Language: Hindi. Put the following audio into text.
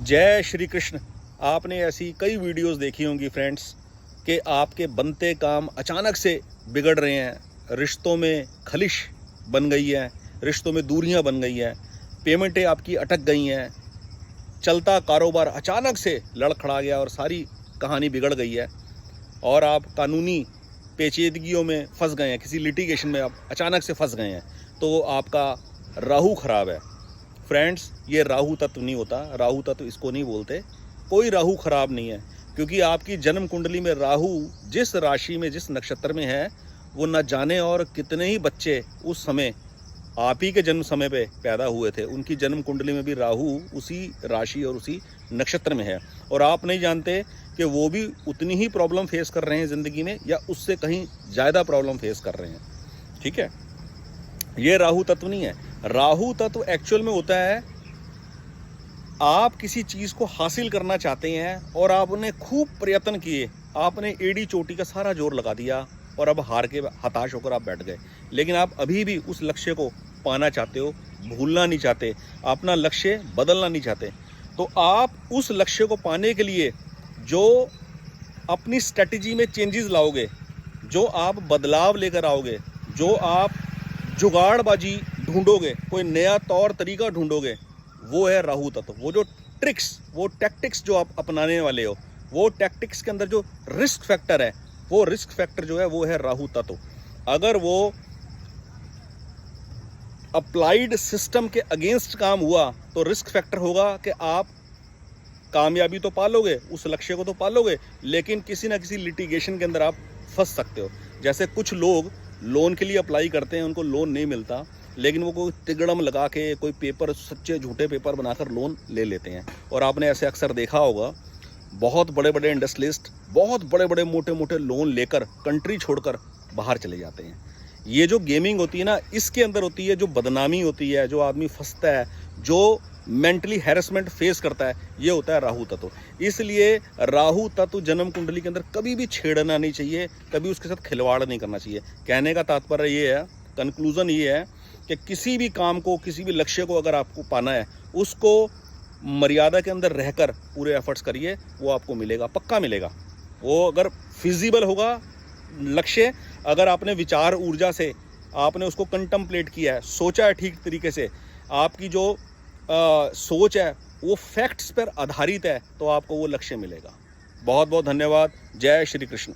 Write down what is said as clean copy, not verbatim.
जय श्री कृष्ण। आपने ऐसी कई वीडियोस देखी होंगी फ्रेंड्स कि आपके बनते काम अचानक से बिगड़ रहे हैं, रिश्तों में खलिश बन गई है, रिश्तों में दूरियां बन गई हैं, पेमेंटें आपकी अटक गई हैं, चलता कारोबार अचानक से लड़खड़ा गया और सारी कहानी बिगड़ गई है और आप कानूनी पेचीदगियों में फंस गए हैं, किसी लिटिगेशन में आप अचानक से फंस गए हैं, तो आपका राहु खराब है। फ्रेंड्स, ये राहु तत्व नहीं होता, राहु तत्व इसको नहीं बोलते। कोई राहु खराब नहीं है, क्योंकि आपकी जन्म कुंडली में राहु जिस राशि में जिस नक्षत्र में है, वो न जाने और कितने ही बच्चे उस समय आप ही के जन्म समय पे पैदा हुए थे, उनकी जन्म कुंडली में भी राहु उसी राशि और उसी नक्षत्र में है, और आप नहीं जानते कि वो भी उतनी ही प्रॉब्लम फेस कर रहे हैं ज़िंदगी में या उससे कहीं ज़्यादा प्रॉब्लम फेस कर रहे हैं। ठीक है, ये राहु तत्व नहीं है। राहु तत्व एक्चुअल में होता है, आप किसी चीज़ को हासिल करना चाहते हैं और आपने खूब प्रयत्न किए, आपने एड़ी चोटी का सारा जोर लगा दिया और अब हार के हताश होकर आप बैठ गए, लेकिन आप अभी भी उस लक्ष्य को पाना चाहते हो, भूलना नहीं चाहते, अपना लक्ष्य बदलना नहीं चाहते। तो आप उस लक्ष्य को पाने के लिए जो अपनी स्ट्रेटजी में चेंजेस लाओगे, जो आप बदलाव लेकर आओगे, जो आप जुगाड़बाजी ढूंढोगे, कोई नया तौर तरीका ढूंढोगे, वो है राहु तत्व। वो जो ट्रिक्स, वो टैक्टिक्स जो आप अपनाने वाले हो, वो टैक्टिक्स के अंदर जो रिस्क फैक्टर है, वो रिस्क फैक्टर जो है वो है राहु तत्व। अगर वो अप्लाइड सिस्टम के अगेंस्ट काम हुआ तो रिस्क फैक्टर होगा कि आप कामयाबी तो पालोगे, उस लक्ष्य को तो पालोगे, लेकिन किसी ना किसी लिटिगेशन के अंदर आप फंस सकते हो। जैसे कुछ लोग लोन के लिए अप्लाई करते हैं, उनको लोन नहीं मिलता, लेकिन वो कोई तिगड़म लगा के कोई पेपर, सच्चे झूठे पेपर बनाकर लोन ले लेते हैं। और आपने ऐसे अक्सर देखा होगा, बहुत बड़े बड़े इंडस्ट्रियलिस्ट बहुत बड़े बड़े मोटे मोटे लोन लेकर कंट्री छोड़कर बाहर चले जाते हैं। ये जो गेमिंग होती है ना, इसके अंदर होती है जो बदनामी होती है, जो आदमी फंसता है, जो मेंटली हैरेसमेंट फेस करता है, ये होता है राहु तत्व। इसलिए राहु तत्व जन्म कुंडली के अंदर कभी भी छेड़ना नहीं चाहिए, कभी उसके साथ खिलवाड़ नहीं करना चाहिए। कहने का तात्पर्य ये है, कंक्लूजन ये है कि किसी भी काम को, किसी भी लक्ष्य को अगर आपको पाना है, उसको मर्यादा के अंदर रहकर पूरे एफर्ट्स करिए, वो आपको मिलेगा, पक्का मिलेगा। वो अगर फिजिबल होगा लक्ष्य, अगर आपने विचार ऊर्जा से आपने उसको कंटम्पलेट किया है, सोचा है ठीक तरीके से, आपकी जो सोच है वो फैक्ट्स पर आधारित है, तो आपको वो लक्ष्य मिलेगा। बहुत बहुत धन्यवाद। जय श्री कृष्ण।